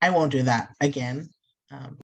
I won't do that again. Um,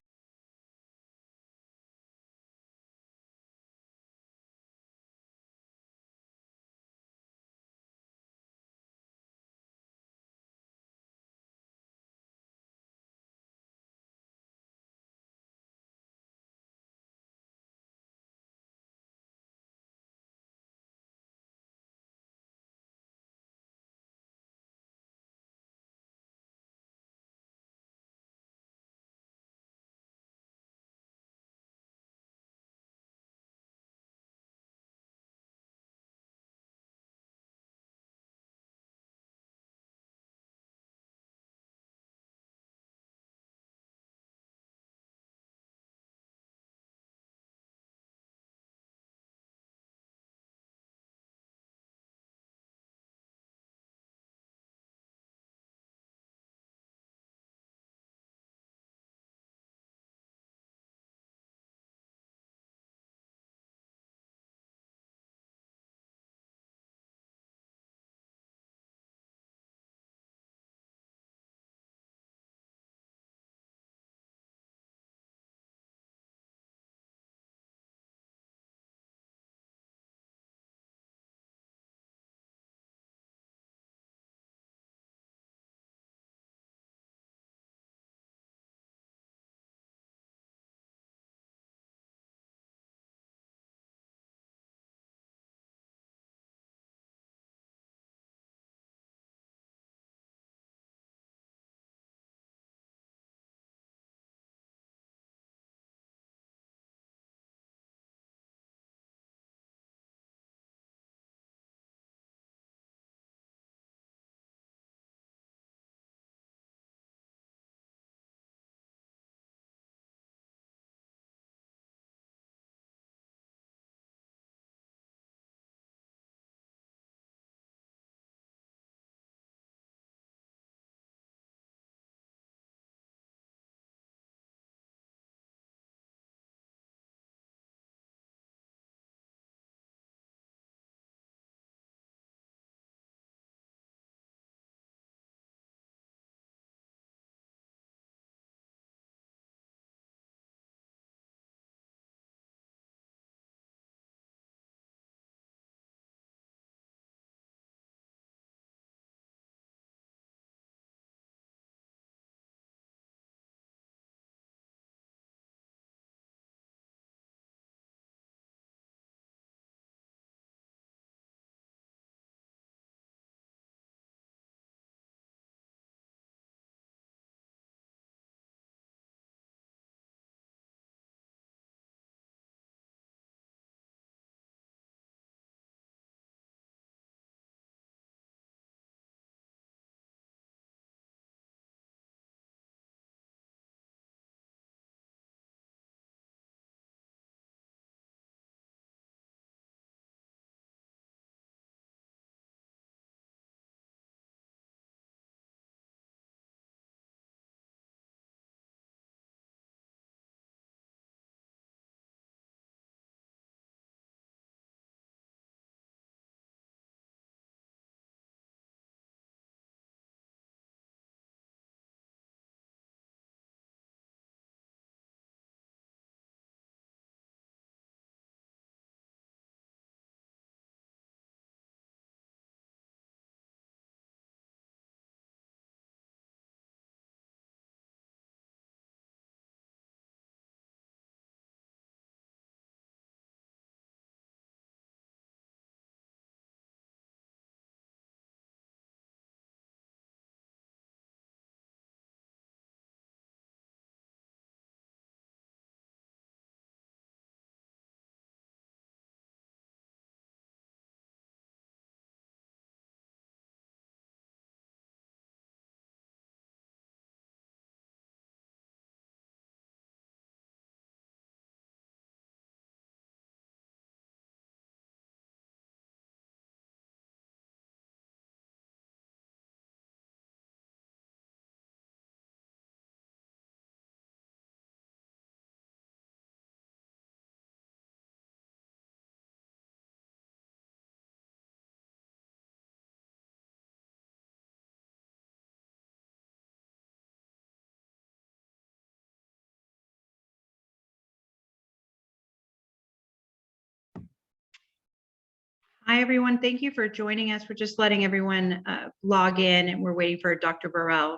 Hi, everyone. Thank you for joining us. We're just letting everyone log in, and we're waiting for Dr. Burrell.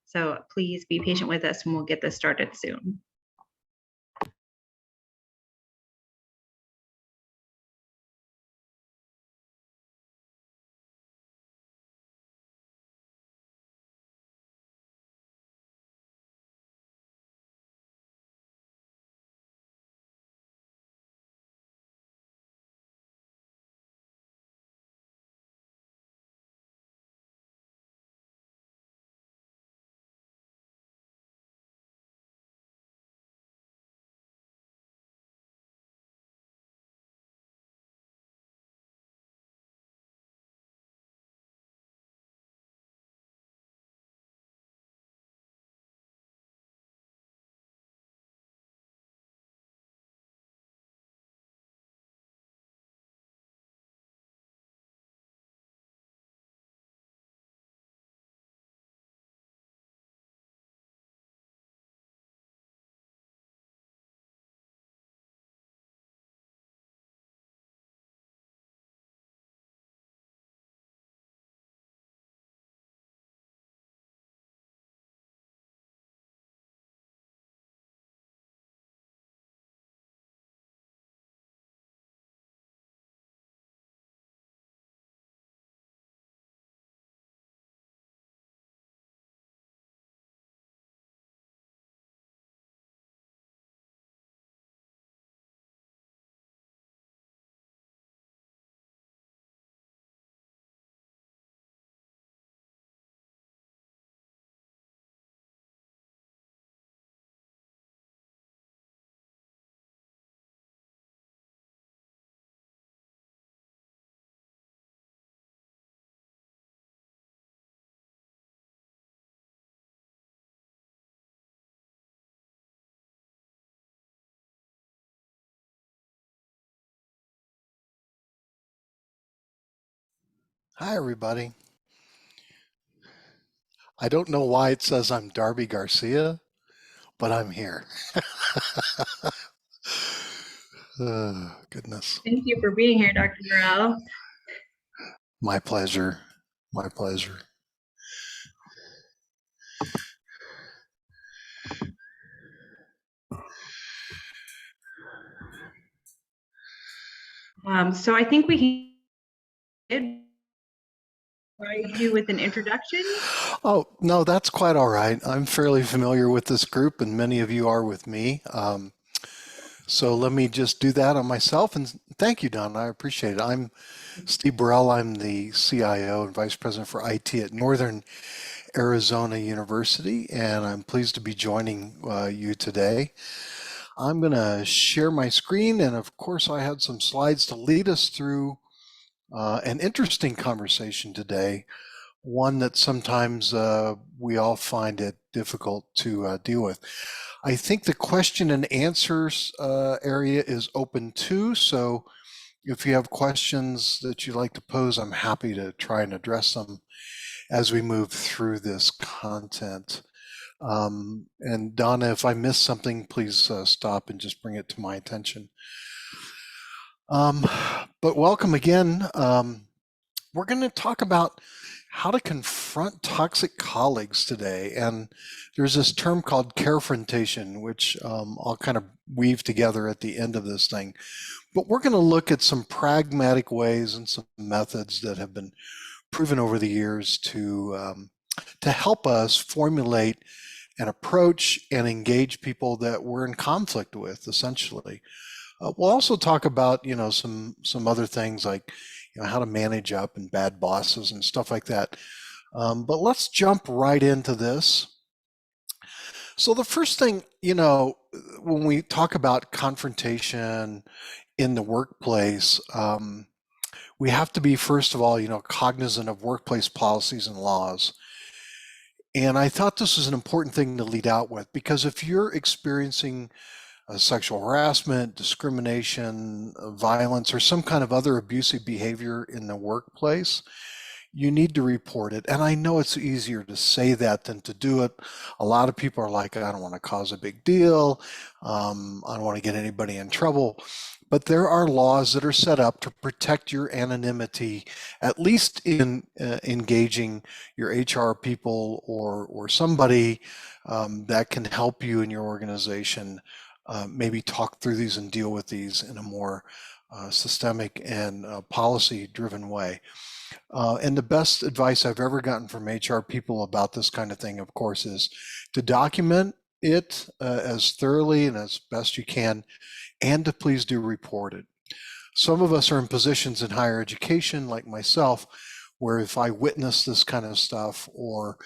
So please be patient with us, and we'll get this started soon. Hi, everybody. I don't know why it says I'm Darby Garcia, but I'm here. Goodness. Thank you for being here, Dr. Burrell. My pleasure. My pleasure. So I think we can provide you with an introduction. Oh, no, that's quite all right. I'm fairly familiar with this group, and many of you are with me. So let me just do that on myself. And thank you, Don. I appreciate it. I'm Steve Burrell. I'm the CIO and Vice President for IT at Northern Arizona University, and I'm pleased to be joining you today. I'm going to share my screen, and of course, I had some slides to lead us through an interesting conversation today, one that sometimes we all find it difficult to deal with. I think the question and answers area is open too, so if you have questions that you'd like to pose, I'm happy to try and address them as we move through this content. And Donna, if I miss something, please stop and just bring it to my attention. But welcome again. We're going to talk about how to confront toxic colleagues today. And there's this term called Carefrontation, which I'll kind of weave together at the end of this thing. But we're going to look at some pragmatic ways and some methods that have been proven over the years to help us formulate an approach and engage people that we're in conflict with, essentially. We'll also talk about, some other things like, how to manage up and bad bosses and stuff like that. But let's jump right into this. So the first thing, when we talk about confrontation in the workplace, we have to be, first of all, cognizant of workplace policies and laws. And I thought this was an important thing to lead out with, because if you're experiencing sexual harassment, discrimination, violence, or some kind of other abusive behavior in the workplace, you need to report it. And I know it's easier to say that than to do it. A lot of people are like, I don't want to cause a big deal. I don't want to get anybody in trouble. But there are laws that are set up to protect your anonymity, at least in engaging your HR people or somebody that can help you in your organization maybe talk through these and deal with these in a more systemic and policy-driven way. And the best advice I've ever gotten from HR people about this kind of thing, of course, is to document it as thoroughly and as best you can, and to please do report it. Some of us are in positions in higher education, like myself, where if I witness this kind of stuff, or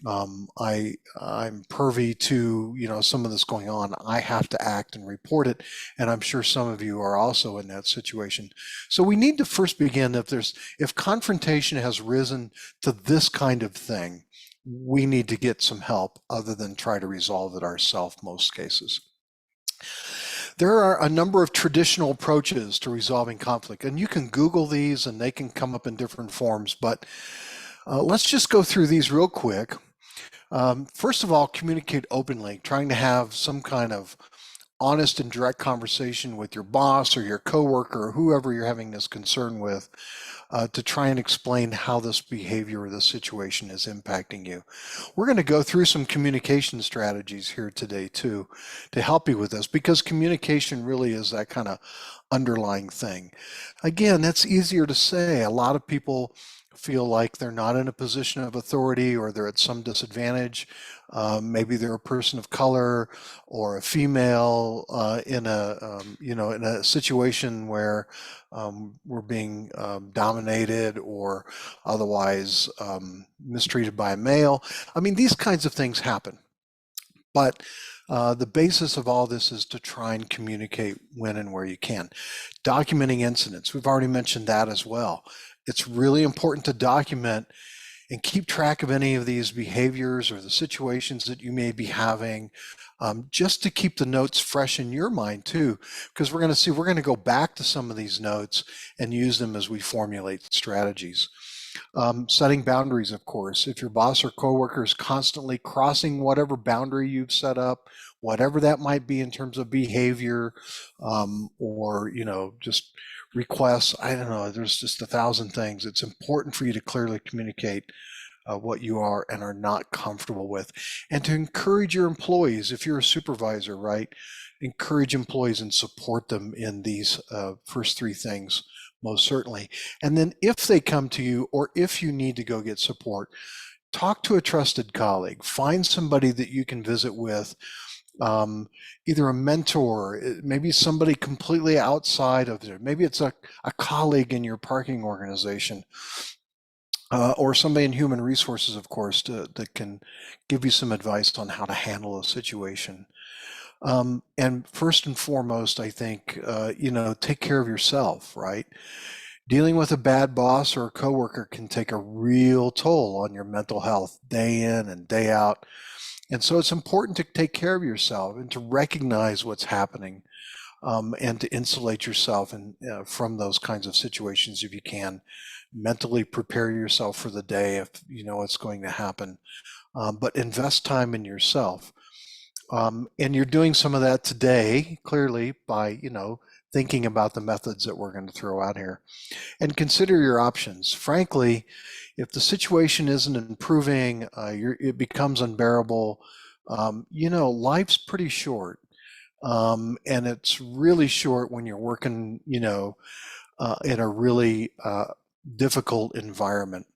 I'm privy to some of this going on, I have to act and report it. And I'm sure some of you are also in that situation. So we need to first begin, if confrontation has risen to this kind of thing, we need to get some help other than try to resolve it ourselves most cases. There are a number of traditional approaches to resolving conflict, and you can Google these and they can come up in different forms, but let's just go through these real quick. First of all, communicate openly, trying to have some kind of honest and direct conversation with your boss or your coworker or whoever you're having this concern with, to try and explain how this behavior or this situation is impacting you. We're going to go through some communication strategies here today too to help you with this, because communication really is that kind of underlying thing. Again, that's easier to say. A lot of people feel like they're not in a position of authority, or they're at some disadvantage. Maybe they're a person of color or a female in a situation where we're being dominated or otherwise mistreated by a male. I mean, these kinds of things happen. But the basis of all this is to try and communicate when and where you can. Documenting incidents, we've already mentioned that as well. It's really important to document and keep track of any of these behaviors or the situations that you may be having, just to keep the notes fresh in your mind too, because we're going to go back to some of these notes and use them as we formulate strategies. Setting boundaries, of course. If your boss or coworker is constantly crossing whatever boundary you've set up, whatever that might be in terms of behavior, or just requests, I don't know, there's just 1,000 things. It's important for you to clearly communicate what you are and are not comfortable with, and to encourage your employees. If you're a supervisor, right, encourage employees and support them in these first three things, most certainly. And then if they come to you, or if you need to go get support, talk to a trusted colleague. Find somebody that you can visit with, either a mentor, maybe somebody completely outside of there. Maybe it's a colleague in your parking organization, or somebody in human resources, of course, that can give you some advice on how to handle a situation. And first and foremost, I think, take care of yourself, right? Dealing with a bad boss or a coworker can take a real toll on your mental health day in and day out. And so it's important to take care of yourself and to recognize what's happening, and to insulate yourself from those kinds of situations if you can. Mentally prepare yourself for the day if you know what's going to happen, but invest time in yourself. And you're doing some of that today, clearly, by thinking about the methods that we're going to throw out here. And consider your options. Frankly, if the situation isn't improving, it becomes unbearable. Life's pretty short, and it's really short when you're working, in a really difficult environment.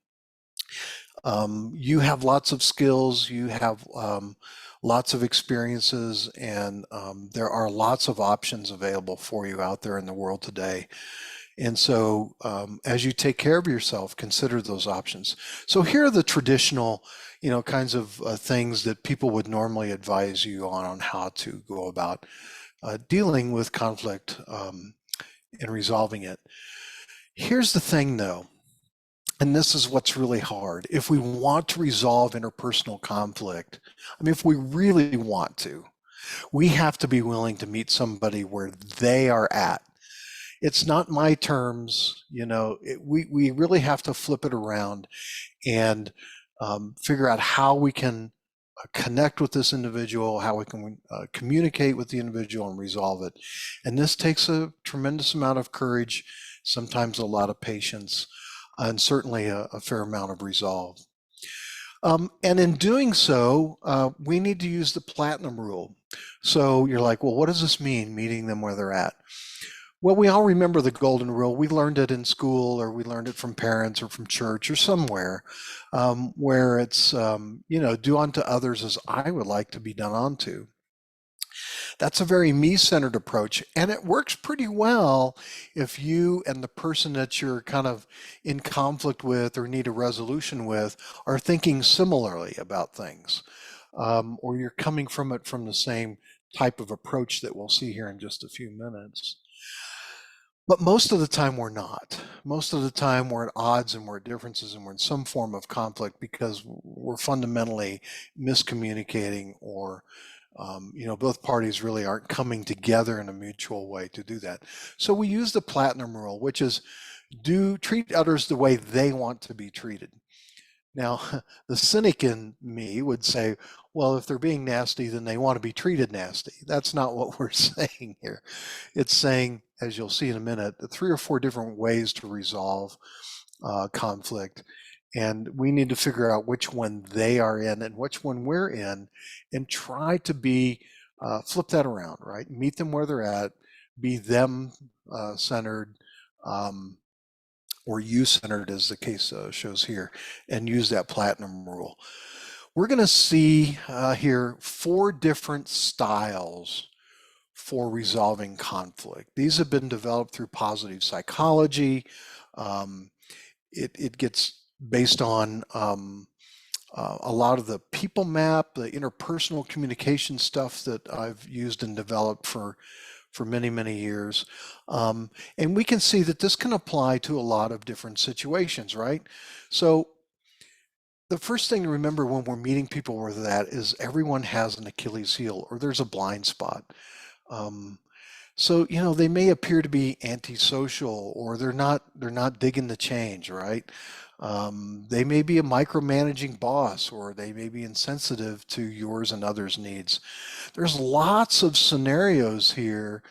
You have lots of skills, you have lots of experiences, and there are lots of options available for you out there in the world today. And so as you take care of yourself, consider those options. So here are the traditional, kinds of things that people would normally advise you on how to go about dealing with conflict and resolving it. Here's the thing though, and this is what's really hard. If we want to resolve interpersonal conflict, if we really want to, we have to be willing to meet somebody where they are at It's not my terms, we really have to flip it around and figure out how we can connect with this individual, how we can communicate with the individual and resolve it. And this takes a tremendous amount of courage, sometimes a lot of patience, and certainly a fair amount of resolve. And in doing so, we need to use the platinum rule. So you're like, well, what does this mean, meeting them where they're at? Well, we all remember the golden rule. We learned it in school, or we learned it from parents or from church or somewhere, where it's, do unto others as I would like to be done unto. That's a very me-centered approach, and it works pretty well if you and the person that you're kind of in conflict with or need a resolution with are thinking similarly about things, or you're coming from it from the same type of approach that we'll see here in just a few minutes. But most of the time we're not. Most of the time we're at odds and we're at differences and we're in some form of conflict because we're fundamentally miscommunicating, or both parties really aren't coming together in a mutual way to do that. So we use the platinum rule, which is treat others the way they want to be treated. Now, the cynic in me would say, well, if they're being nasty, then they want to be treated nasty. That's not what we're saying here. It's saying, as you'll see in a minute, 3 or 4 different ways to resolve conflict. And we need to figure out which one they are in and which one we're in, and try to be, flip that around, right? Meet them where they're at, be them centered, or you-centered as the case shows here, and use that platinum rule. We're going to see here 4 different styles for resolving conflict. These have been developed through positive psychology. It gets based on a lot of the people map, the interpersonal communication stuff that I've used and developed for many, many years. And we can see that this can apply to a lot of different situations, right? So the first thing to remember when we're meeting people where they're at is everyone has an Achilles heel, or there's a blind spot. So, they may appear to be antisocial, or they're not digging the change, right? They may be a micromanaging boss, or they may be insensitive to yours and others' needs. There's lots of scenarios here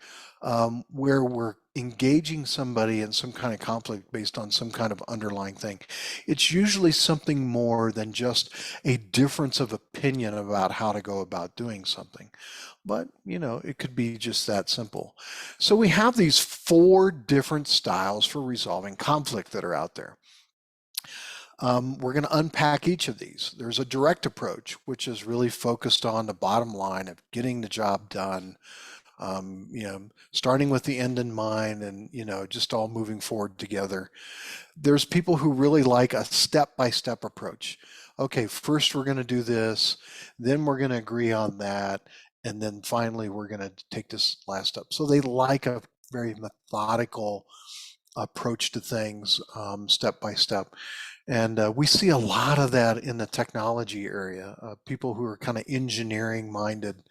where we're engaging somebody in some kind of conflict based on some kind of underlying thing. It's usually something more than just a difference of opinion about how to go about doing something. But, it could be just that simple. So we have these 4 different styles for resolving conflict that are out there. We're going to unpack each of these. There's a direct approach, which is really focused on the bottom line of getting the job done, starting with the end in mind, and, just all moving forward together. There's people who really like a step-by-step approach. Okay, first we're going to do this, then we're going to agree on that, and then finally we're going to take this last step. So they like a very methodical approach to things, step by step. And we see a lot of that in the technology area. People who are kind of engineering minded,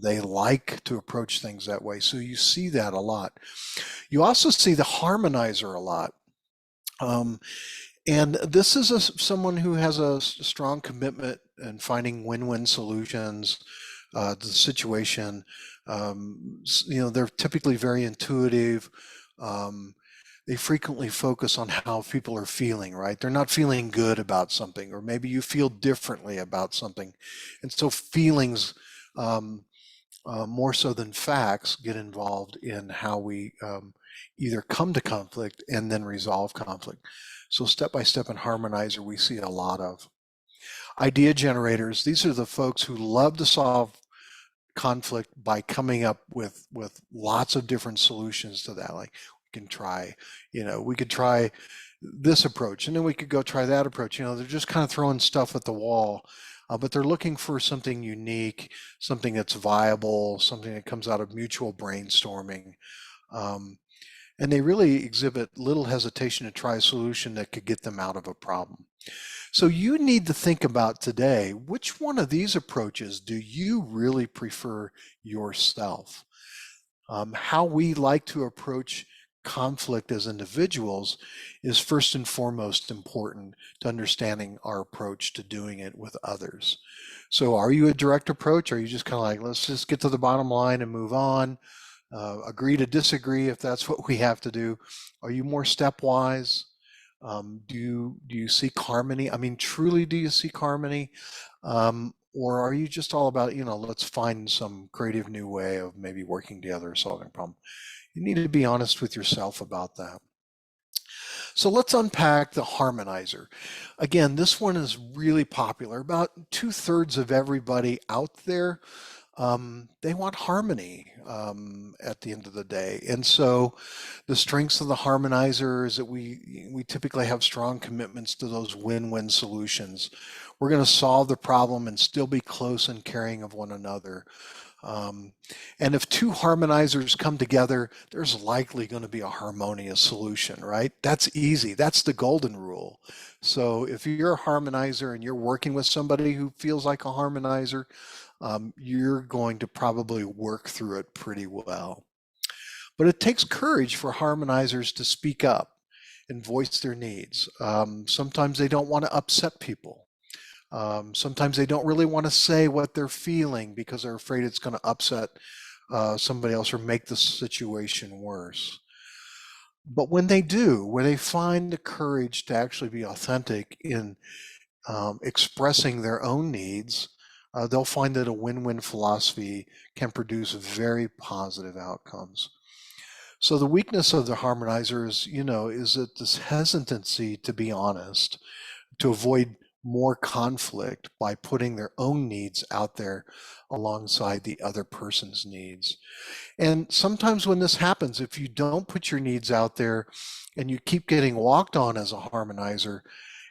they like to approach things that way. So you see that a lot. You also see the harmonizer a lot. And this is someone who has a strong commitment in finding win-win solutions to the situation. They're typically very intuitive. They frequently focus on how people are feeling, right? They're not feeling good about something, or maybe you feel differently about something. And so feelings, more so than facts, get involved in how we either come to conflict and then resolve conflict. So step-by-step and harmonizer we see a lot of. Idea generators, these are the folks who love to solve conflict by coming up with lots of different solutions to that. Like, we could try this approach, and then we could go try that approach. They're just kind of throwing stuff at the wall, but they're looking for something unique, something that's viable, something that comes out of mutual brainstorming. And they really exhibit little hesitation to try a solution that could get them out of a problem. So you need to think about today, which one of these approaches do you really prefer yourself? How we like to approach conflict as individuals is first and foremost important to understanding our approach to doing it with others. So are you a direct approach? Or are you just kind of like, let's just get to the bottom line and move on, agree to disagree if that's what we have to do? Are you more stepwise? Do you seek harmony? I mean, truly, do you seek harmony? Or are you just all about, let's find some creative new way of maybe working together or solving a problem? You need to be honest with yourself about that. So let's unpack the harmonizer. Again, this one is really popular. About 2/3 of everybody out there, they want harmony at the end of the day. And so the strengths of the harmonizer is that we typically have strong commitments to those win-win solutions. We're going to solve the problem and still be close and caring of one another. And if two harmonizers come together, there's likely going to be a harmonious solution, right? That's easy. That's the golden rule. So if you're a harmonizer and you're working with somebody who feels like a harmonizer, you're going to probably work through it pretty well. But it takes courage for harmonizers to speak up and voice their needs. Sometimes they don't want to upset people. Sometimes they don't really want to say what they're feeling because they're afraid it's going to upset somebody else or make the situation worse. But when they do, when they find the courage to actually be authentic in expressing their own needs, they'll find that a win-win philosophy can produce very positive outcomes. So the weakness of the harmonizer is that this hesitancy to be honest, to avoid more conflict by putting their own needs out there alongside the other person's needs. And sometimes when this happens, if you don't put your needs out there and you keep getting walked on as a harmonizer,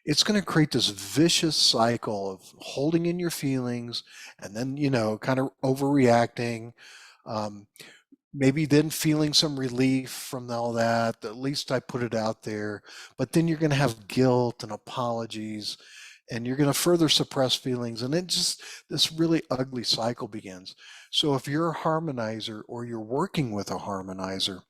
it's going to create this vicious cycle of holding in your feelings and then, kind of overreacting, maybe then feeling some relief from all that. At least I put it out there. But then you're going to have guilt and apologies, and you're going to further suppress feelings. And it just, this really ugly cycle begins. So if you're a harmonizer or you're working with a harmonizer,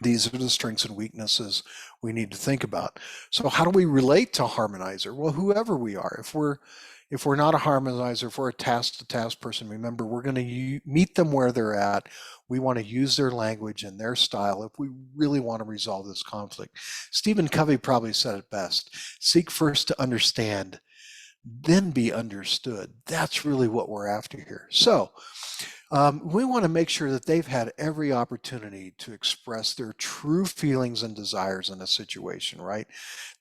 these are the strengths and weaknesses we need to think about. So how do we relate to a harmonizer? Well, whoever we are, if we're not a harmonizer, if we're a task-to-task person, remember, we're going to meet them where they're at. We want to use their language and their style if we really want to resolve this conflict. Stephen Covey probably said it best: seek first to understand, then be understood. That's really what we're after here. So we want to make sure that they've had every opportunity to express their true feelings and desires in a situation, right?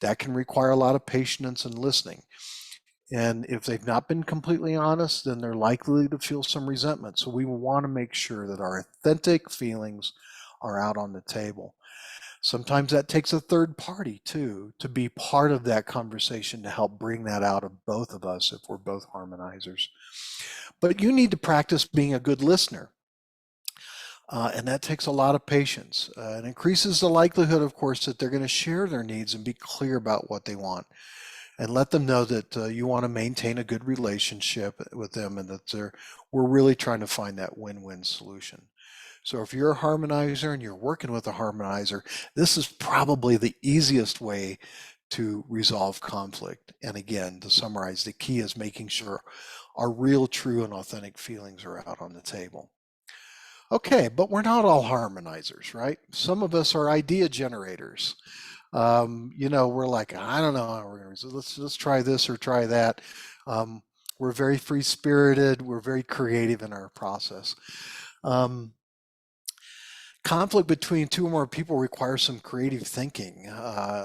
That can require a lot of patience and listening. And if they've not been completely honest, then they're likely to feel some resentment. So we want to make sure that our authentic feelings are out on the table. Sometimes that takes a third party too, to be part of that conversation to help bring that out of both of us if we're both harmonizers. But you need to practice being a good listener. And that takes a lot of patience. It increases the likelihood, of course, that they're going to share their needs and be clear about what they want. And let them know that you want to maintain a good relationship with them and that we're really trying to find that win-win solution. So if you're a harmonizer and you're working with a harmonizer, this is probably the easiest way to resolve conflict. And again, to summarize, the key is making sure our real, true, and authentic feelings are out on the table. Okay, but we're not all harmonizers, right? Some of us are idea generators. We're like, I don't know, let's try this or try that. We're very free-spirited. We're very creative in our process. Conflict between two or more people requires some creative thinking,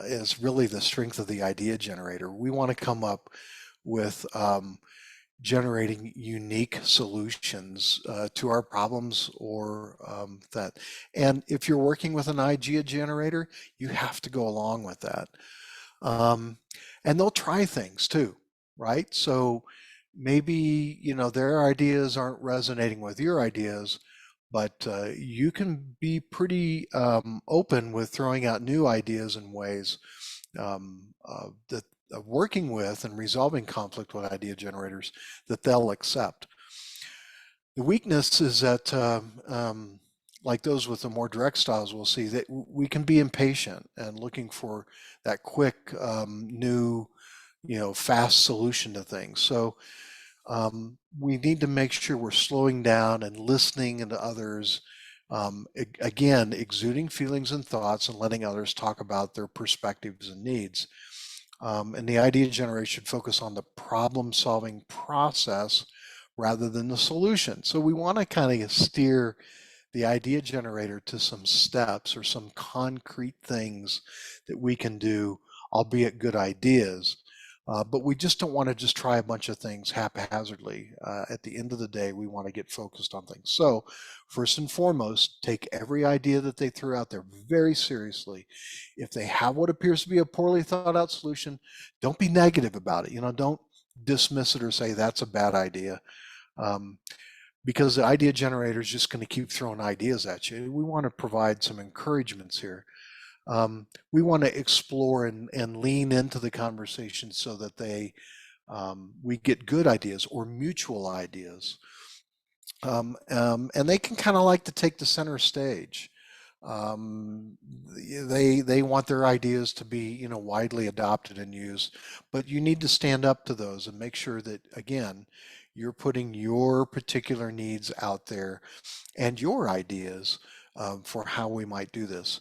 is really the strength of the idea generator. We want to come up with generating unique solutions to our problems or that. And if you're working with an idea generator, you have to go along with that. And they'll try things too, right? So maybe, their ideas aren't resonating with your ideas, but you can be pretty open with throwing out new ideas and ways that working with and resolving conflict with idea generators that they'll accept. The weakness is that like those with the more direct styles will see that we can be impatient and looking for that quick, new, fast solution to things. So we need to make sure we're slowing down and listening to others. Again, exuding feelings and thoughts and letting others talk about their perspectives and needs. And the idea generation focus on the problem solving process rather than the solution. So we want to kind of steer the idea generator to some steps or some concrete things that we can do, albeit good ideas. But we just don't want to just try a bunch of things haphazardly. At the end of the day, we want to get focused on things. So first and foremost, take every idea that they threw out there very seriously. If they have what appears to be a poorly thought out solution, don't be negative about it. Don't dismiss it or say that's a bad idea. Because the idea generator is just going to keep throwing ideas at you. We want to provide some encouragements here. We want to explore and lean into the conversation so that we get good ideas or mutual ideas. And they can kind of like to take the center stage. They want their ideas to be widely adopted and used, but you need to stand up to those and make sure that, again, you're putting your particular needs out there and your ideas for how we might do this.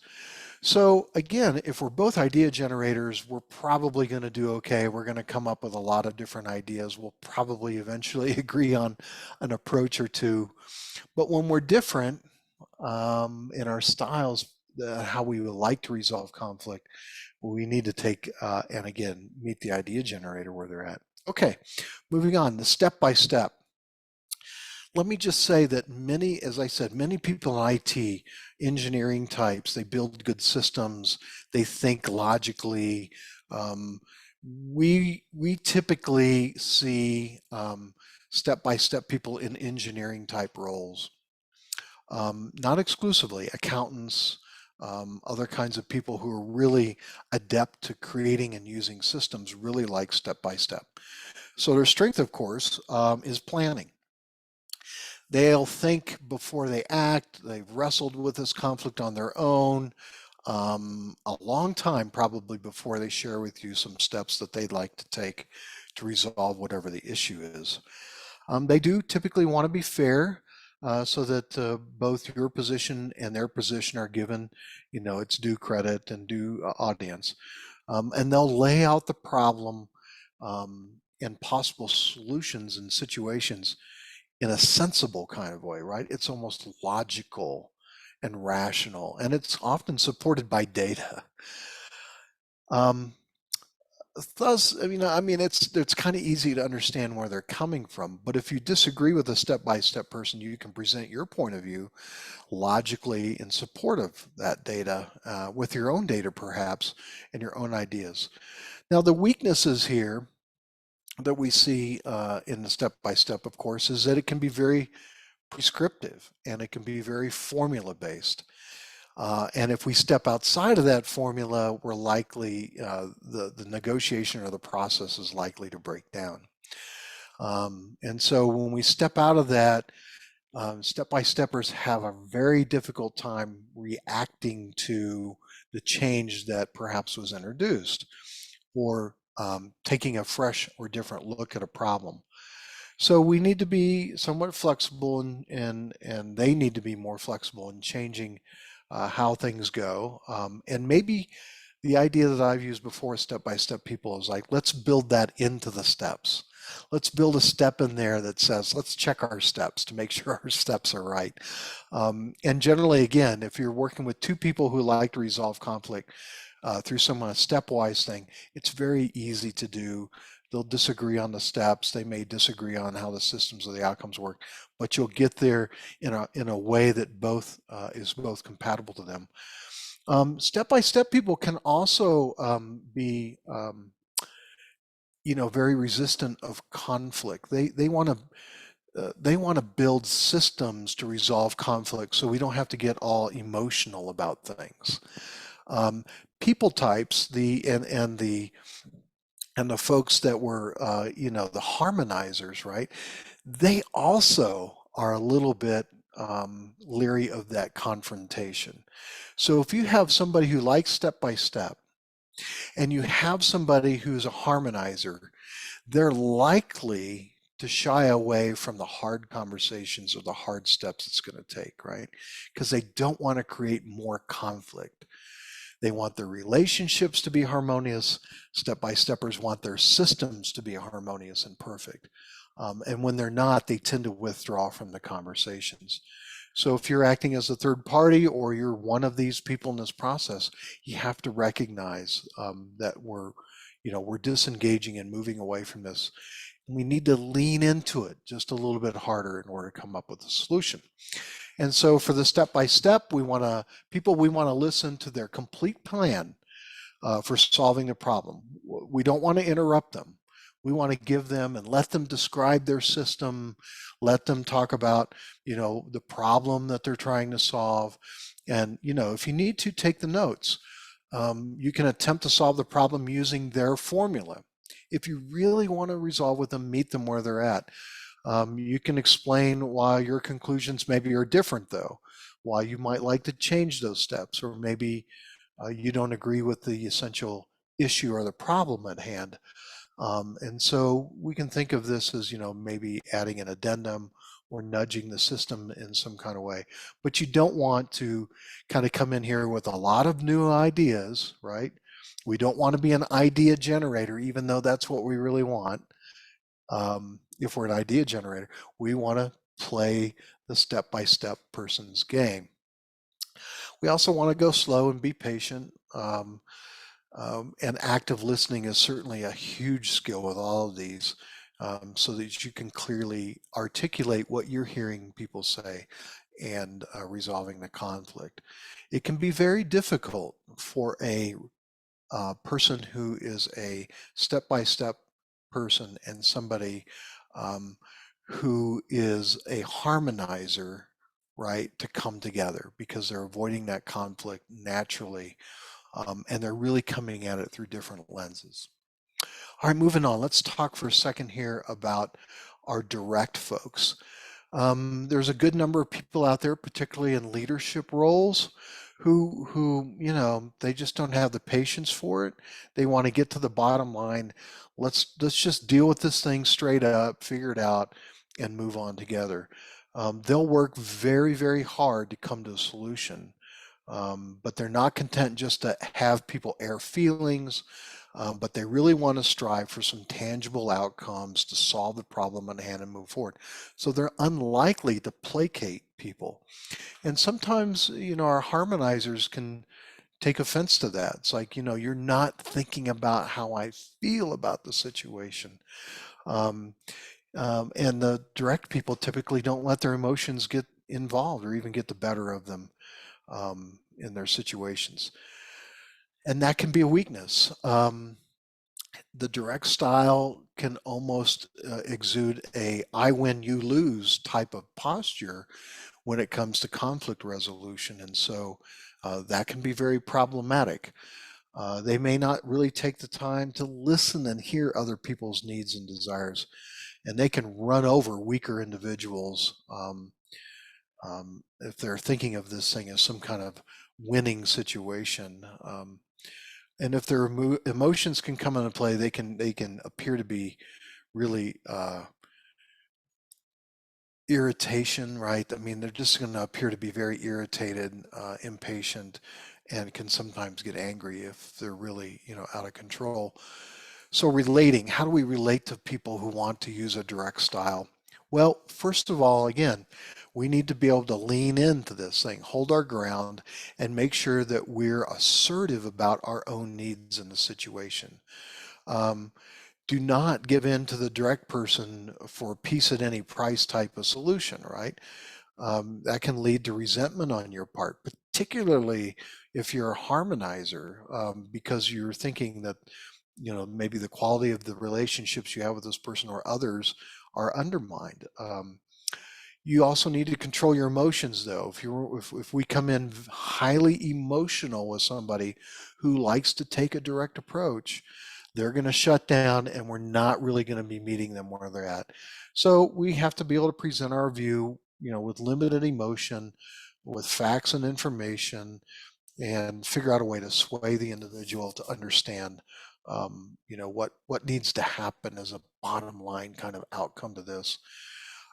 So again, if we're both idea generators, we're probably going to do okay. We're going to come up with a lot of different ideas. We'll probably eventually agree on an approach or two. But when we're different in our styles, how we would like to resolve conflict, we need to take and again, meet the idea generator where they're at. Okay, moving on, the step-by-step. Let me just say that as I said, many people in IT, engineering types, they build good systems, they think logically. We typically see step-by-step people in engineering type roles. Not exclusively, accountants, other kinds of people who are really adept to creating and using systems really like step-by-step. So their strength, of course, is planning. They'll think before they act. They've wrestled with this conflict on their own a long time, probably before they share with you some steps that they'd like to take to resolve whatever the issue is. They do typically want to be fair so that both your position and their position are given, its due credit and due audience. And they'll lay out the problem and possible solutions and situations in a sensible kind of way, right? It's almost logical and rational, and it's often supported by data. Thus, it's kind of easy to understand where they're coming from, but if you disagree with a step-by-step person, you can present your point of view logically in support of that data, with your own data perhaps, and your own ideas. Now, the weaknesses here that we see in the step-by-step, of course, is that it can be very prescriptive and it can be very formula-based. And if we step outside of that formula, we're likely, the negotiation or the process is likely to break down. And so when we step out of that, step-by-steppers have a very difficult time reacting to the change that perhaps was introduced, or taking a fresh or different look at a problem. So we need to be somewhat flexible, and they need to be more flexible in changing how things go. And maybe the idea that I've used before, step-by-step people, is like, let's build that into the steps. Let's build a step in there that says, let's check our steps to make sure our steps are right. And generally, again, if you're working with two people who like to resolve conflict through some stepwise thing, it's very easy to do. They'll disagree on the steps. They may disagree on how the systems or the outcomes work, but you'll get there in a way that is both compatible to them. Step-by-step people can also be very resistant of conflict. They want to build systems to resolve conflict, so we don't have to get all emotional about things. People types, and the folks that were, the harmonizers, right? They also are a little bit leery of that confrontation. So if you have somebody who likes step by step, and you have somebody who's a harmonizer, they're likely to shy away from the hard conversations or the hard steps it's going to take, right? Because they don't want to create more conflict. They want their relationships to be harmonious. Step-by-steppers want their systems to be harmonious and perfect. And when they're not, they tend to withdraw from the conversations. So if you're acting as a third party or you're one of these people in this process, you have to recognize that we're disengaging and moving away from this. We need to lean into it just a little bit harder in order to come up with a solution. And so for the step-by-step, we want to listen to their complete plan for solving the problem. We don't want to interrupt them. We want to give them and let them describe their system, let them talk about, the problem that they're trying to solve. And, if you need to, take the notes. You can attempt to solve the problem using their formula. If you really want to resolve with them, meet them where they're at. You can explain why your conclusions maybe are different, though, why you might like to change those steps, or maybe you don't agree with the essential issue or the problem at hand. And so we can think of this as, maybe adding an addendum or nudging the system in some kind of way. But you don't want to kind of come in here with a lot of new ideas, right? We don't want to be an idea generator, even though that's what we really want. If we're an idea generator, we want to play the step-by-step person's game. We also want to go slow and be patient. And active listening is certainly a huge skill with all of these, so that you can clearly articulate what you're hearing people say and resolving the conflict. It can be very difficult for a person who is a step-by-step person and somebody who is a harmonizer, right, to come together because they're avoiding that conflict naturally. And they're really coming at it through different lenses. All right, moving on. Let's talk for a second here about our direct folks. There's a good number of people out there, particularly in leadership roles, who they just don't have the patience for it. They want to get to the bottom line. Let's just deal with this thing straight up, figure it out, and move on together. They'll work very, very hard to come to a solution. But they're not content just to have people air feelings, but they really want to strive for some tangible outcomes to solve the problem at hand and move forward. So they're unlikely to placate people. And sometimes, our harmonizers can take offense to that. It's like, you're not thinking about how I feel about the situation. And the direct people typically don't let their emotions get involved or even get the better of them in their situations. And that can be a weakness. The direct style can almost exude a I win, you lose type of posture when it comes to conflict resolution. And so that can be very problematic. They may not really take the time to listen and hear other people's needs and desires, and they can run over weaker individuals if they're thinking of this thing as some kind of winning situation. And if their emotions can come into play, they can appear to be really irritation, right? I mean, they're just going to appear to be very irritated, impatient, and can sometimes get angry if they're really, out of control. So relating, how do we relate to people who want to use a direct style? Well, first of all, again, we need to be able to lean into this thing, hold our ground, and make sure that we're assertive about our own needs in the situation. Do not give in to the direct person for peace at any price type of solution, right? That can lead to resentment on your part, particularly if you're a harmonizer, because you're thinking that, maybe the quality of the relationships you have with this person or others are undermined. You also need to control your emotions, though. If we come in highly emotional with somebody who likes to take a direct approach, they're going to shut down, and we're not really going to be meeting them where they're at. So we have to be able to present our view with limited emotion, with facts and information, and figure out a way to sway the individual to understand, what needs to happen as a bottom line kind of outcome to this.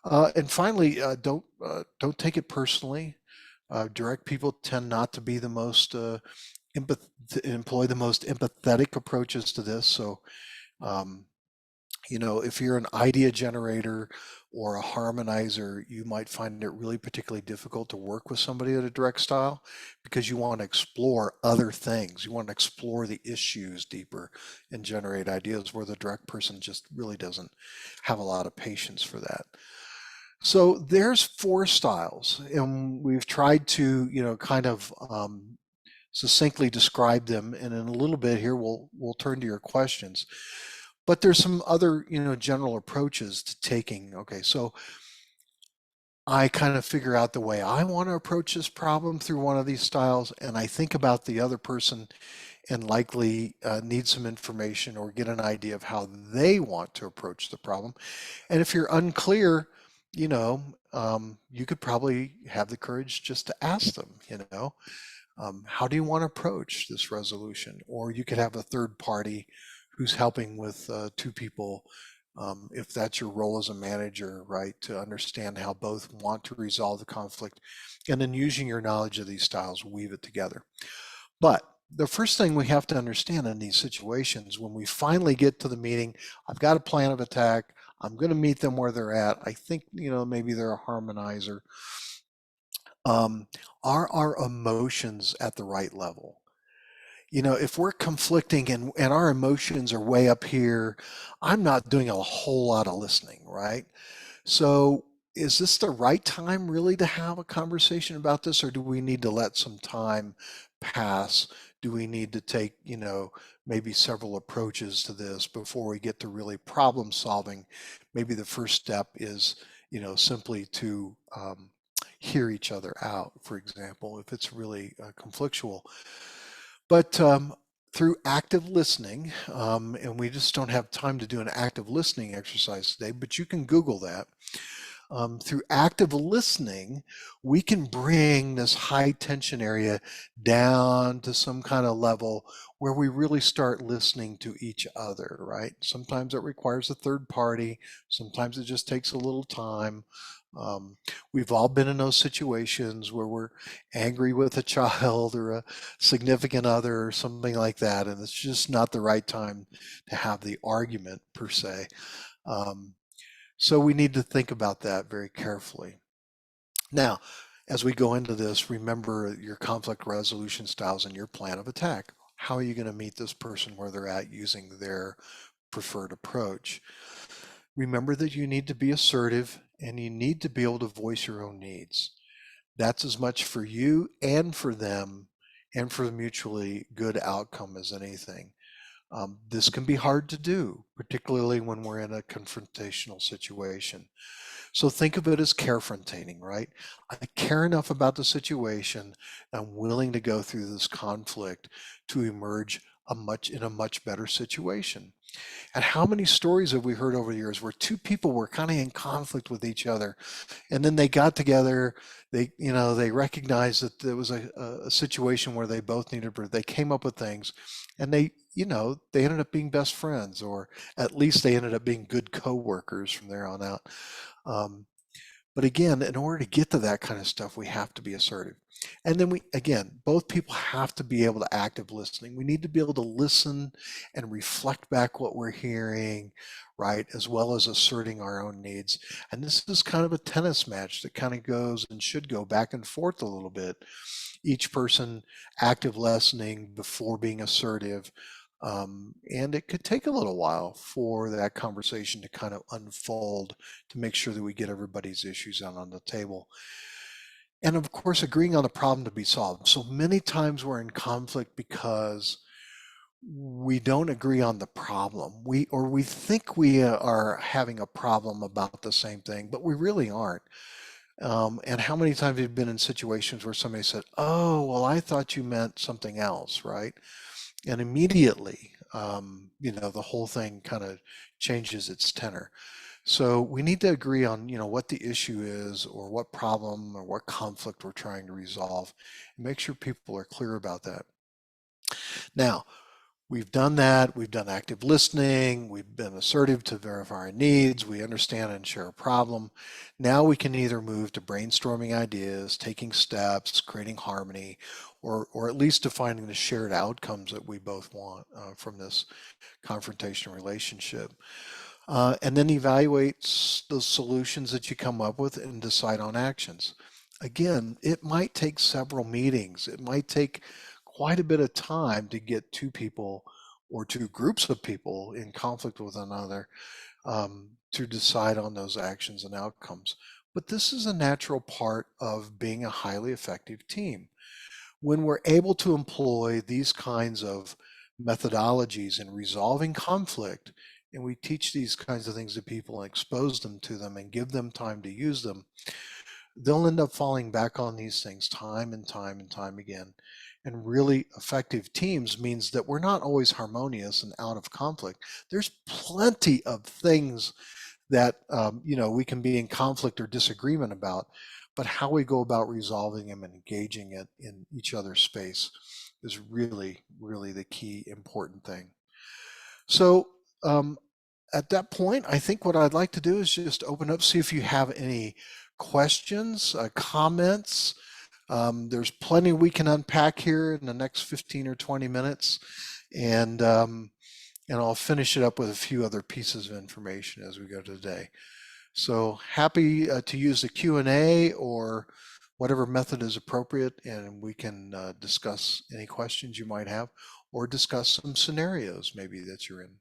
And finally, don't take it personally. Direct people tend not to be the most employ the most empathetic approaches to this. So, um, if you're an idea generator or a harmonizer, you might find it really particularly difficult to work with somebody at a direct style because you want to explore other things. You want to explore the issues deeper and generate ideas, where the direct person just really doesn't have a lot of patience for that. So there's 4 styles, and we've tried to, kind of succinctly describe them. And in a little bit here, we'll turn to your questions. But there's some other, general approaches to taking. Okay, so I kind of figure out the way I want to approach this problem through one of these styles, and I think about the other person and likely need some information or get an idea of how they want to approach the problem. And if you're unclear, you could probably have the courage just to ask them, how do you want to approach this resolution? Or you could have a third party who's helping with 2 people, if that's your role as a manager, right, to understand how both want to resolve the conflict, and then using your knowledge of these styles, weave it together. But the first thing we have to understand in these situations, when we finally get to the meeting, I've got a plan of attack, I'm going to meet them where they're at, I think, maybe they're a harmonizer. Are our emotions at the right level? If we're conflicting and our emotions are way up here, I'm not doing a whole lot of listening, right? So is this the right time really to have a conversation about this, or do we need to let some time pass? Do we need to take, maybe several approaches to this before we get to really problem solving? Maybe the first step is, simply to hear each other out, for example, if it's really conflictual. But through active listening, and we just don't have time to do an active listening exercise today, but you can Google that. Through active listening, we can bring this high tension area down to some kind of level where we really start listening to each other, right? Sometimes it requires a third party. Sometimes it just takes a little time. We've all been in those situations where we're angry with a child or a significant other or something like that, and it's just not the right time to have the argument per se. So we need to think about that very carefully. Now, as we go into this, remember your conflict resolution styles and your plan of attack. How are you going to meet this person where they're at using their preferred approach? Remember that you need to be assertive and you need to be able to voice your own needs. That's as much for you and for them and for the mutually good outcome as anything. This can be hard to do, particularly when we're in a confrontational situation. So think of it as carefrontating, right? I care enough about the situation, I'm willing to go through this conflict to emerge in a much better situation. And how many stories have we heard over the years where 2 people were kind of in conflict with each other, and then they got together, they recognized that there was a situation where they both needed, they came up with things, and they ended up being best friends, or at least they ended up being good co-workers from there on out. But again, in order to get to that kind of stuff, we have to be assertive. And then both people have to be able to active listening. We need to be able to listen and reflect back what we're hearing, right? As well as asserting our own needs. And this is kind of a tennis match that kind of goes and should go back and forth a little bit. Each person active listening before being assertive. And it could take a little while for that conversation to kind of unfold to make sure that we get everybody's issues out on the table. And of course, agreeing on the problem to be solved. So many times we're in conflict because we don't agree on the problem. We think we are having a problem about the same thing, but we really aren't. And how many times have you been in situations where somebody said, "Oh, well, I thought you meant something else," right? And immediately, the whole thing kind of changes its tenor. So we need to agree on, what the issue is or what problem or what conflict we're trying to resolve and make sure people are clear about that. Now, we've done that. We've done active listening. We've been assertive to verify our needs. We understand and share a problem. Now we can either move to brainstorming ideas, taking steps, creating harmony, or at least defining the shared outcomes that we both want from this confrontation relationship. And then evaluate the solutions that you come up with and decide on actions. Again, it might take several meetings. It might take quite a bit of time to get two people or two groups of people in conflict with another to decide on those actions and outcomes. But this is a natural part of being a highly effective team. When we're able to employ these kinds of methodologies in resolving conflict, and we teach these kinds of things to people and expose them to them and give them time to use them, they'll end up falling back on these things time and time and time again. And really effective teams means that we're not always harmonious and out of conflict. There's plenty of things that we can be in conflict or disagreement about, but how we go about resolving them and engaging it in each other's space is really, really the key important thing. So at that point, I think what I'd like to do is just open up, see if you have any questions, comments. There's plenty we can unpack here in the next 15 or 20 minutes. And I'll finish it up with a few other pieces of information as we go today. So happy to use the Q&A or whatever method is appropriate, and we can discuss any questions you might have or discuss some scenarios maybe that you're in.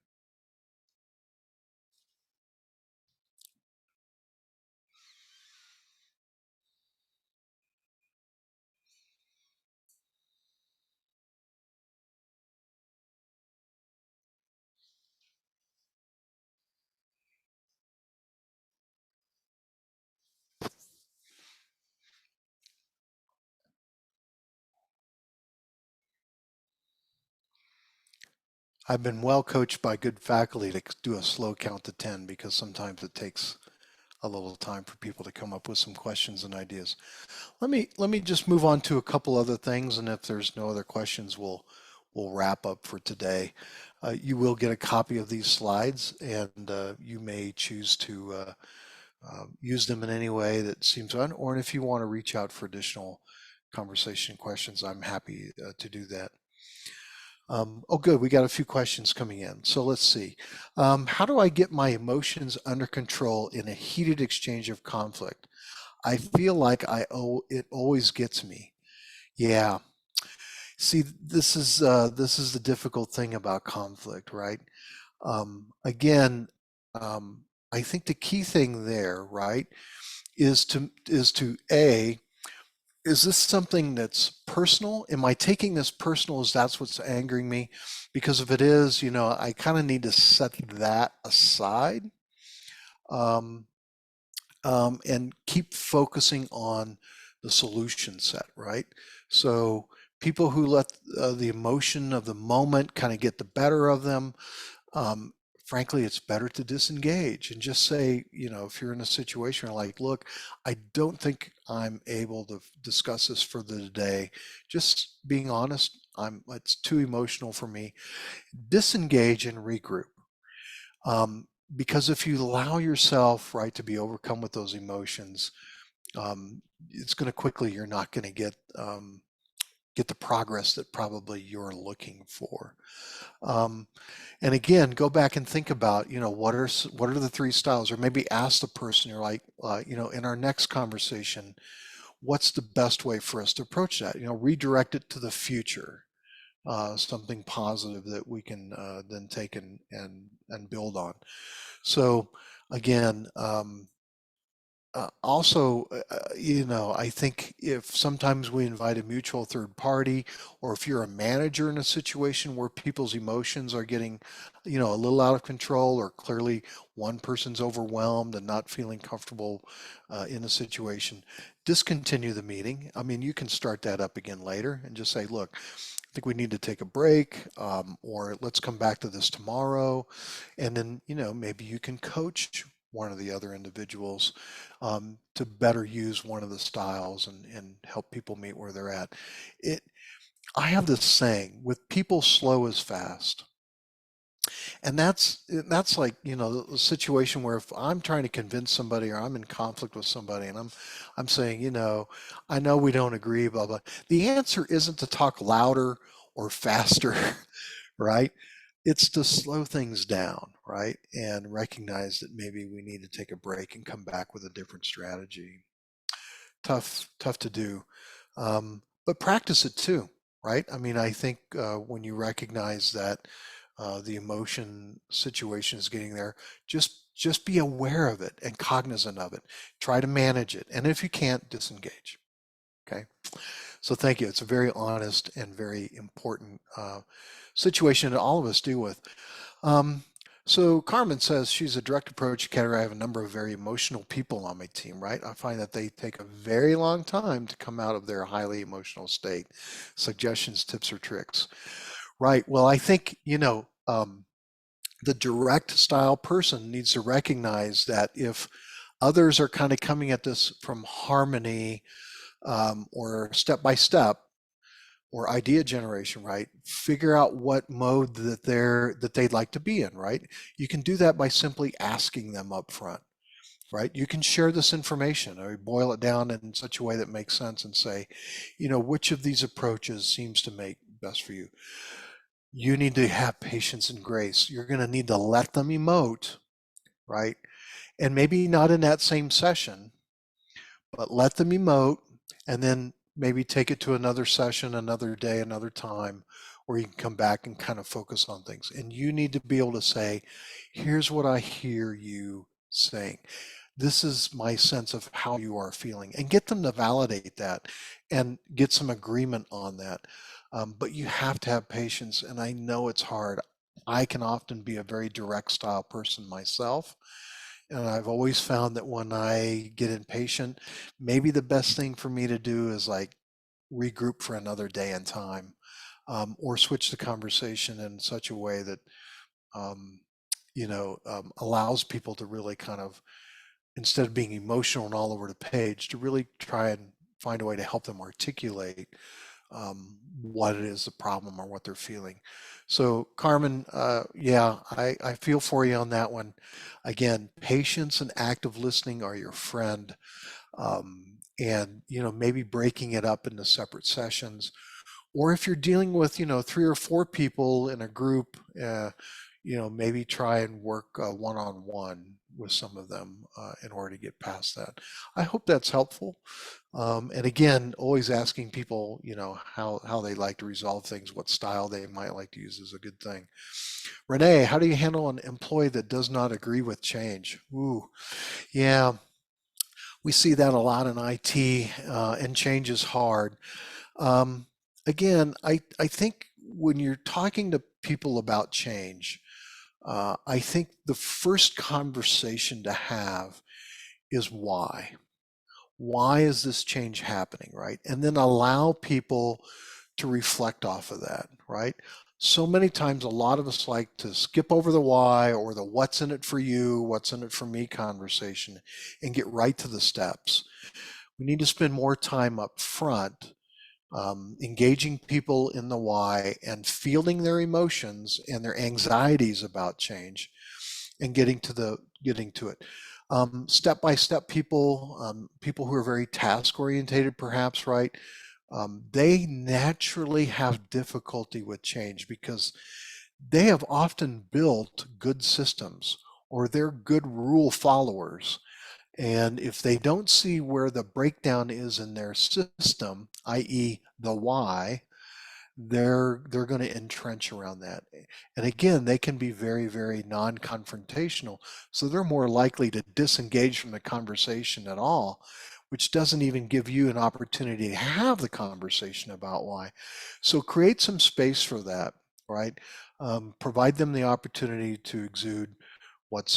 I've been well coached by good faculty to do a slow count to 10 because sometimes it takes a little time for people to come up with some questions and ideas. Let me just move on to a couple other things, and if there's no other questions, we'll wrap up for today. You will get a copy of these slides, and you may choose to use them in any way that seems fun, or if you want to reach out for additional conversation questions, I'm happy to do that. Oh, good. We got a few questions coming in. So let's see. How do I get my emotions under control in a heated exchange of conflict? I feel like it always gets me. Yeah. See, this is the difficult thing about conflict, right? Again, I think the key thing there, right, is to is this something that's personal? Am I taking this personal as that's what's angering me? Because if it is, I kind of need to set that aside um, and keep focusing on the solution set, right? So people who let the emotion of the moment kind of get the better of them, frankly, it's better to disengage and just say, if you're in a situation where like, look, I don't think I'm able to discuss this further today. Just being honest, it's too emotional for me. Disengage and regroup. Because if you allow yourself, right, to be overcome with those emotions, it's going to quickly, you're not going to get the progress that probably you're looking for. And again, go back and think about, what are the three styles, or maybe ask the person, you're like, in our next conversation, what's the best way for us to approach that? Redirect it to the future, something positive that we can then take and build on. So again, also, I think if sometimes we invite a mutual third party, or if you're a manager in a situation where people's emotions are getting, a little out of control, or clearly one person's overwhelmed and not feeling comfortable in a situation, discontinue the meeting. I mean, you can start that up again later and just say, look, I think we need to take a break, or let's come back to this tomorrow. And then, maybe you can coach one of the other individuals to better use one of the styles and help people meet where they're at. I have this saying, with people slow is fast. And that's like, the situation where if I'm trying to convince somebody or I'm in conflict with somebody and I'm saying, I know we don't agree, blah blah. The answer isn't to talk louder or faster, right? It's to slow things down, right? And recognize that maybe we need to take a break and come back with a different strategy. Tough to do, but practice it too, right? I mean, I think when you recognize that the emotion situation is getting there, just be aware of it and cognizant of it. Try to manage it, and if you can't, disengage. Okay. So thank you. It's a very honest and very important situation that all of us deal with. Um, so Carmen says she's a direct approach category. I have a number of very emotional people on my team, right? I find that they take a very long time to come out of their highly emotional state. Suggestions, tips, or tricks. Right. Well, I think, the direct style person needs to recognize that if others are kind of coming at this from harmony or step by step, or idea generation, right? Figure out what mode that they'd like to be in, right? You can do that by simply asking them up front, right? You can share this information or boil it down in such a way that makes sense and say, which of these approaches seems to make best for you? You need to have patience and grace. You're going to need to let them emote, right? And maybe not in that same session, but let them emote and then maybe take it to another session, another day, another time, where you can come back and kind of focus on things. And you need to be able to say, here's what I hear you saying. This is my sense of how you are feeling, and get them to validate that and get some agreement on that. But you have to have patience, and I know it's hard. I can often be a very direct style person myself. And I've always found that when I get impatient, maybe the best thing for me to do is like regroup for another day and time, or switch the conversation in such a way that um, allows people to really kind of, instead of being emotional and all over the page, to really try and find a way to help them articulate what it is the problem or what they're feeling. So Carmen, yeah, I feel for you on that one. Again, patience and active listening are your friend. And maybe breaking it up into separate sessions, or if you're dealing with 3 or 4 people in a group, maybe try and work one-on-one with some of them in order to get past that. I hope that's helpful. And again, always asking people, how they like to resolve things, what style they might like to use is a good thing. Renee, how do you handle an employee that does not agree with change? Ooh, yeah, we see that a lot in IT, and change is hard. Um, Again, I think when you're talking to people about change, I think the first conversation to have is why. Why is this change happening, right? And then allow people to reflect off of that, right? So many times, a lot of us like to skip over the why or the what's in it for you, what's in it for me conversation and get right to the steps. We need to spend more time up front engaging people in the why and feeling their emotions and their anxieties about change and getting to it. Step by step people, people who are very task orientated, perhaps, right? They naturally have difficulty with change because they have often built good systems or they're good rule followers. And if they don't see where the breakdown is in their system, i.e. the why, they're going to entrench around that. And again, they can be very, very non-confrontational. So they're more likely to disengage from the conversation at all, which doesn't even give you an opportunity to have the conversation about why. So create some space for that, right? Provide them the opportunity to exude what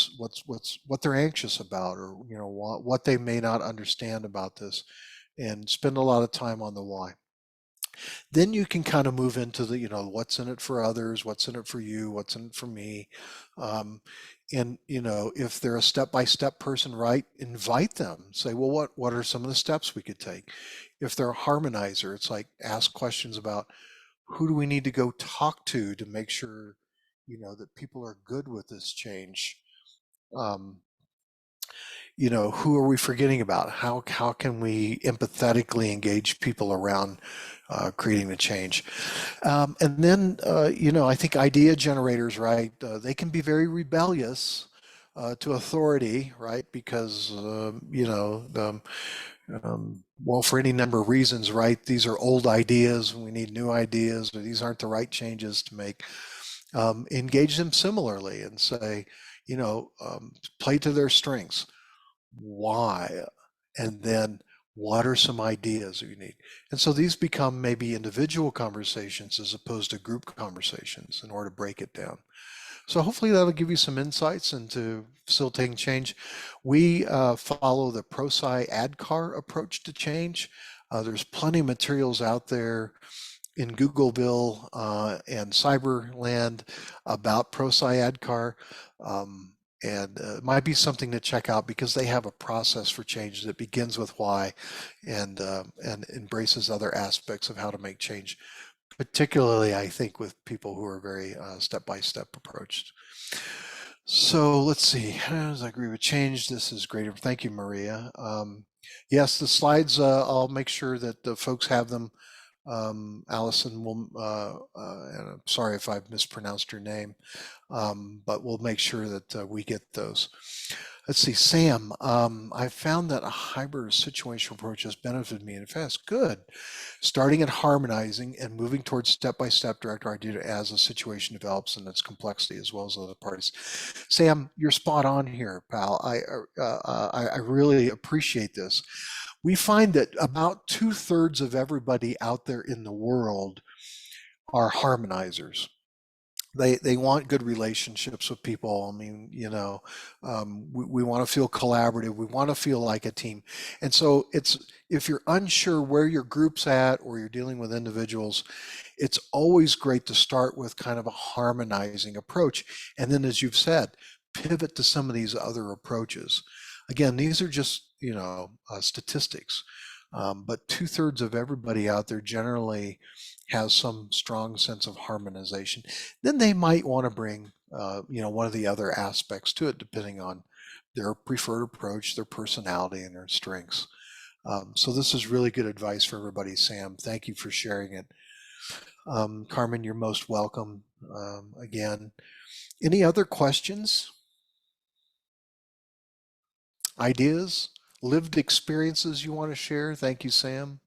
they're anxious about, or what they may not understand about this, and spend a lot of time on the why. Then you can kind of move into the, what's in it for others, what's in it for you, what's in it for me. Um, and, if they're a step-by-step person, right, invite them. Say, well, what are some of the steps we could take? If they're a harmonizer, it's like ask questions about who do we need to go talk to make sure, that people are good with this change. Um, who are we forgetting about? How can we empathetically engage people around creating the change? And then, I think idea generators, right? They can be very rebellious to authority, right? Because, well, for any number of reasons, right? These are old ideas, we need new ideas, or these aren't the right changes to make. Engage them similarly and say, play to their strengths. Why? And then what are some ideas you need? And so these become maybe individual conversations as opposed to group conversations in order to break it down. So hopefully that'll give you some insights into facilitating change. We follow the ProSci ADKAR approach to change. There's plenty of materials out there in Googleville and Cyberland about ProSci ADKAR. And it might be something to check out because they have a process for change that begins with why and embraces other aspects of how to make change, particularly I think with people who are very step-by-step approached. So let's see, I agree with change. This is great. Thank you, Maria. Yes, the slides, I'll make sure that the folks have them. Allison will, and I'm sorry if I've mispronounced your name, but we'll make sure that we get those. Let's see, Sam, I found that a hybrid situational approach has benefited me in fast. Good. Starting at harmonizing and moving towards step-by-step direct idea as a situation develops and its complexity as well as other parties. Sam, you're spot on here, pal. I really appreciate this. We find that about 2/3 of everybody out there in the world are harmonizers. They want good relationships with people. I mean, we want to feel collaborative. We want to feel like a team. And so if you're unsure where your group's at or you're dealing with individuals, it's always great to start with kind of a harmonizing approach. And then, as you've said, pivot to some of these other approaches. Again, these are just, statistics. But 2/3 of everybody out there generally has some strong sense of harmonization. Then they might want to bring, one of the other aspects to it, depending on their preferred approach, their personality, and their strengths. So this is really good advice for everybody, Sam. Thank you for sharing it. Carmen, you're most welcome again. Any other questions? Ideas? Lived experiences you want to share? Thank you, Sam.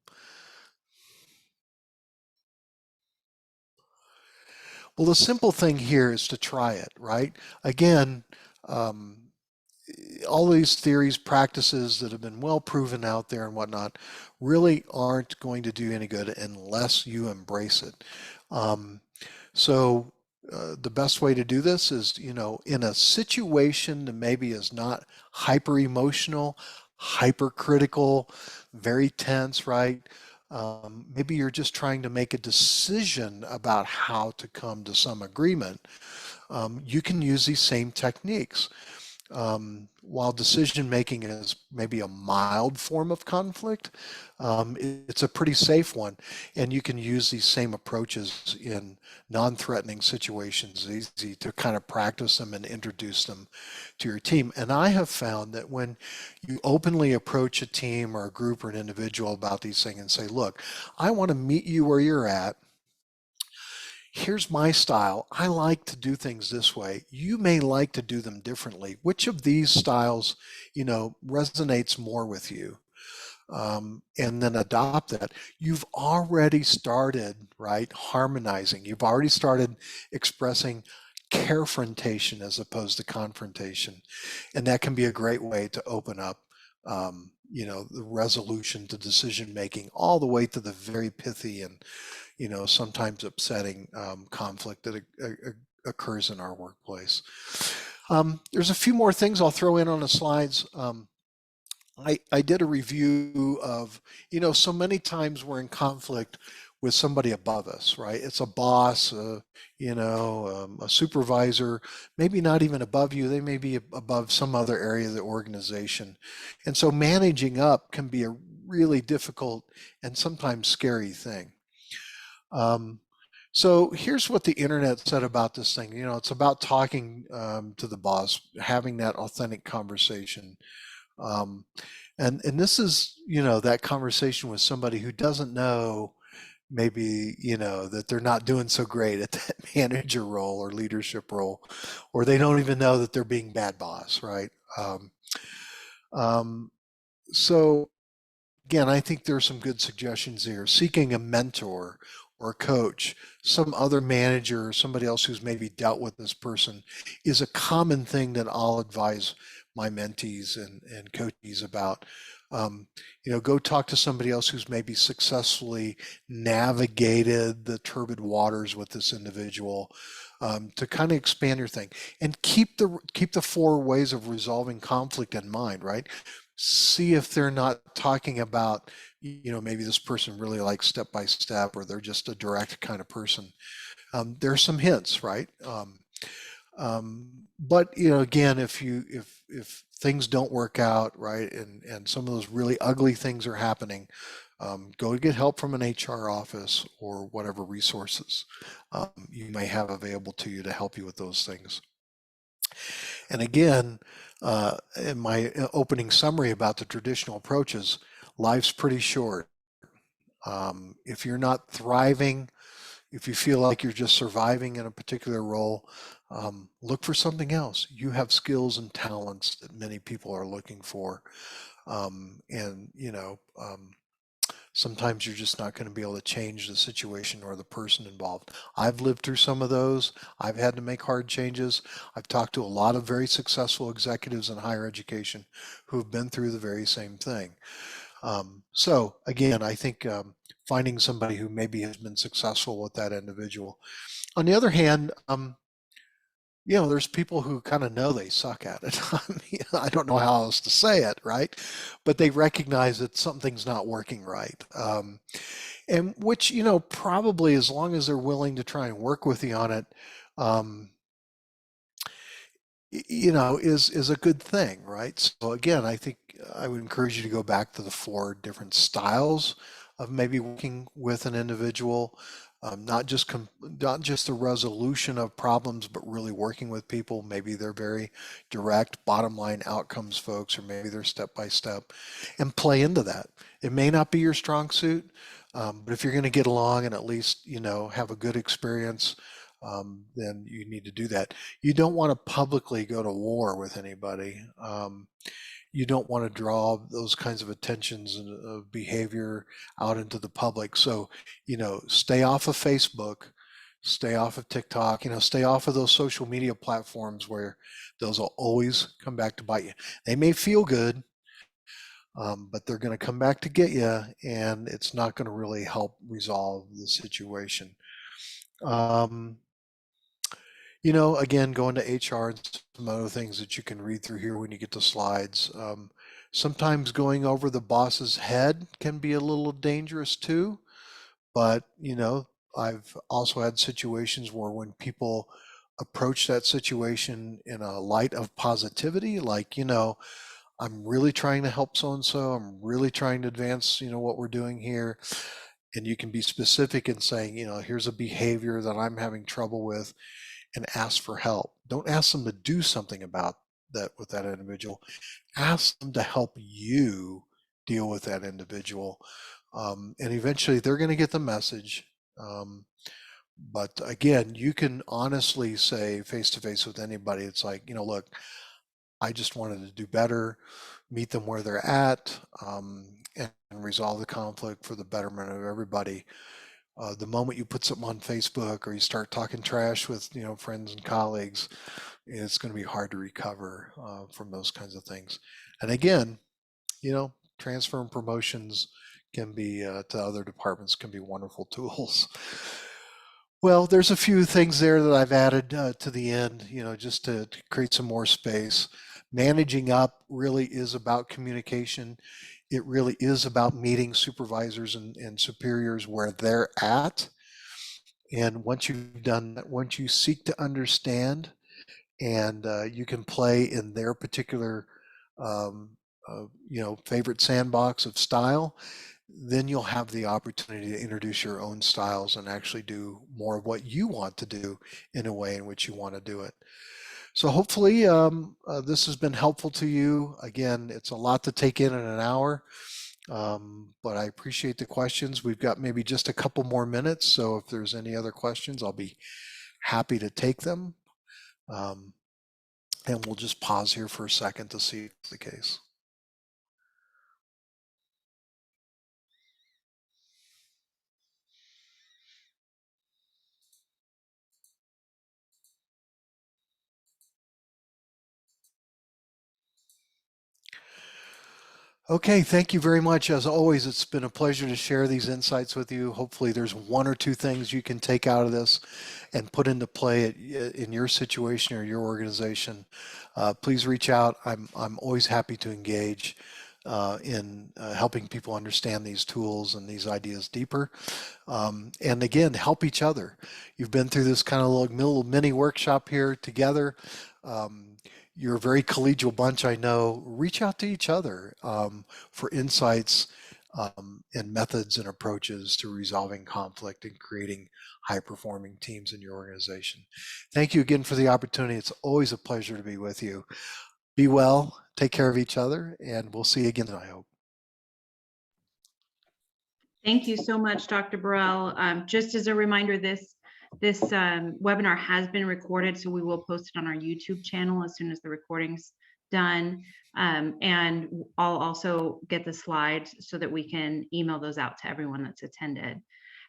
Well, the simple thing here is to try it, right? Again, all these theories, practices that have been well proven out there and whatnot really aren't going to do any good unless you embrace it. So the best way to do this is, in a situation that maybe is not hyper emotional, hypercritical, very tense, right? Maybe you're just trying to make a decision about how to come to some agreement. You can use these same techniques. While decision making is maybe a mild form of conflict, it's a pretty safe one, and you can use these same approaches in non-threatening situations. It's easy to kind of practice them and introduce them to your team. And I have found that when you openly approach a team or a group or an individual about these things and say, look, I want to meet you where you're at. Here's my style. I like to do things this way. You may like to do them differently. Which of these styles, resonates more with you? And then adopt that. You've already started, right, harmonizing. You've already started expressing carefrontation as opposed to confrontation. And that can be a great way to open up, the resolution to decision making all the way to the very pithy and sometimes upsetting conflict that occurs in our workplace. There's a few more things I'll throw in on the slides. I did a review of, so many times we're in conflict with somebody above us, right? It's a boss, a supervisor, maybe not even above you. They may be above some other area of the organization. And so managing up can be a really difficult and sometimes scary thing. So here's what the internet said about this thing. It's about talking to the boss, having that authentic conversation. Um, and this is, that conversation with somebody who doesn't know maybe, that they're not doing so great at that manager role or leadership role, or they don't even know that they're being bad boss, right? Um, so again, I think there are some good suggestions here. Seeking a mentor or a coach, some other manager, or somebody else who's maybe dealt with this person is a common thing that I'll advise my mentees and coachees about. Go talk to somebody else who's maybe successfully navigated the turbid waters with this individual, to kind of expand your thing, and keep the 4 ways of resolving conflict in mind, right? See if they're not talking about, maybe this person really likes step by step, or they're just a direct kind of person. There's some hints, right? But again, if things don't work out, right, and some of those really ugly things are happening, go get help from an HR office or whatever resources you may have available to you to help you with those things. And again, in my opening summary about the traditional approaches, life's pretty short. If you're not thriving, if you feel like you're just surviving in a particular role, look for something else. You have skills and talents that many people are looking for. And sometimes you're just not going to be able to change the situation or the person involved. I've lived through some of those. I've had to make hard changes. I've talked to a lot of very successful executives in higher education who have been through the very same thing. So again, I think finding somebody who maybe has been successful with that individual. On the other hand, there's people who kind of know they suck at it. I don't know how else to say it, right? But they recognize that something's not working right. And which, probably as long as they're willing to try and work with you on it, is a good thing, right? So again, I think I would encourage you to go back to the 4 different styles of maybe working with an individual, not just the resolution of problems, but really working with people. Maybe they're very direct, bottom line outcomes folks, or maybe they're step by step, and play into that. It may not be your strong suit, but if you're going to get along and at least have a good experience, then you need to do that. You don't want to publicly go to war with anybody. You don't want to draw those kinds of attentions and behavior out into the public. So, stay off of Facebook, stay off of TikTok, stay off of those social media platforms where those will always come back to bite you. They may feel good, but they're going to come back to get you, and it's not going to really help resolve the situation. Again, going to HR and some other things that you can read through here when you get the slides. Sometimes going over the boss's head can be a little dangerous too, but I've also had situations where when people approach that situation in a light of positivity, like, I'm really trying to help so-and-so, I'm really trying to advance, what we're doing here. And you can be specific in saying, here's a behavior that I'm having trouble with, and ask for help. Don't ask them to do something about that with that individual. Ask them to help you deal with that individual. And eventually they're going to get the message. But again, you can honestly say face to face with anybody, it's like, look, I just wanted to do better, meet them where they're at, and resolve the conflict for the betterment of everybody. The moment you put something on Facebook or you start talking trash with friends and colleagues, it's going to be hard to recover from those kinds of things. And again, transfer and promotions can be to other departments can be wonderful tools. Well, there's a few things there that I've added to the end, just to create some more space. Managing up really is about communication. it really is about meeting supervisors and superiors where they're at. And once you've done that, once you seek to understand, and you can play in their particular favorite sandbox of style, then you'll have the opportunity to introduce your own styles and actually do more of what you want to do in a way in which you want to do it. So hopefully this has been helpful to you. Again, it's a lot to take in an hour, but I appreciate the questions. We've got maybe just a couple more minutes, so if there's any other questions, I'll be happy to take them. And we'll just pause here for a second to see if it's the case. Okay, thank you very much. As always, it's been a pleasure to share these insights with you. Hopefully there's one or two things you can take out of this and put into play in your situation or your organization. Please reach out. I'm always happy to engage in helping people understand these tools and these ideas deeper. And again, help each other. You've been through this kind of little mini workshop here together. You're a very collegial bunch, I know. Reach out to each other for insights and methods and approaches to resolving conflict and creating high-performing teams in your organization. Thank you again for the opportunity. It's always a pleasure to be with you. Be well, take care of each other, and we'll see you again, I hope. Thank you so much, Dr. Burrell. Just as a reminder, this webinar has been recorded, so we will post it on our YouTube channel as soon as the recording's done. And I'll also get the slides so that we can email those out to everyone that's attended.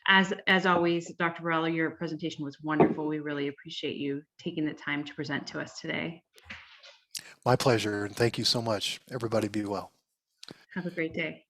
As always, Dr. Burrell, your presentation was wonderful. We really appreciate you taking the time to present to us today. My pleasure, and thank you so much. Everybody be well. Have a great day.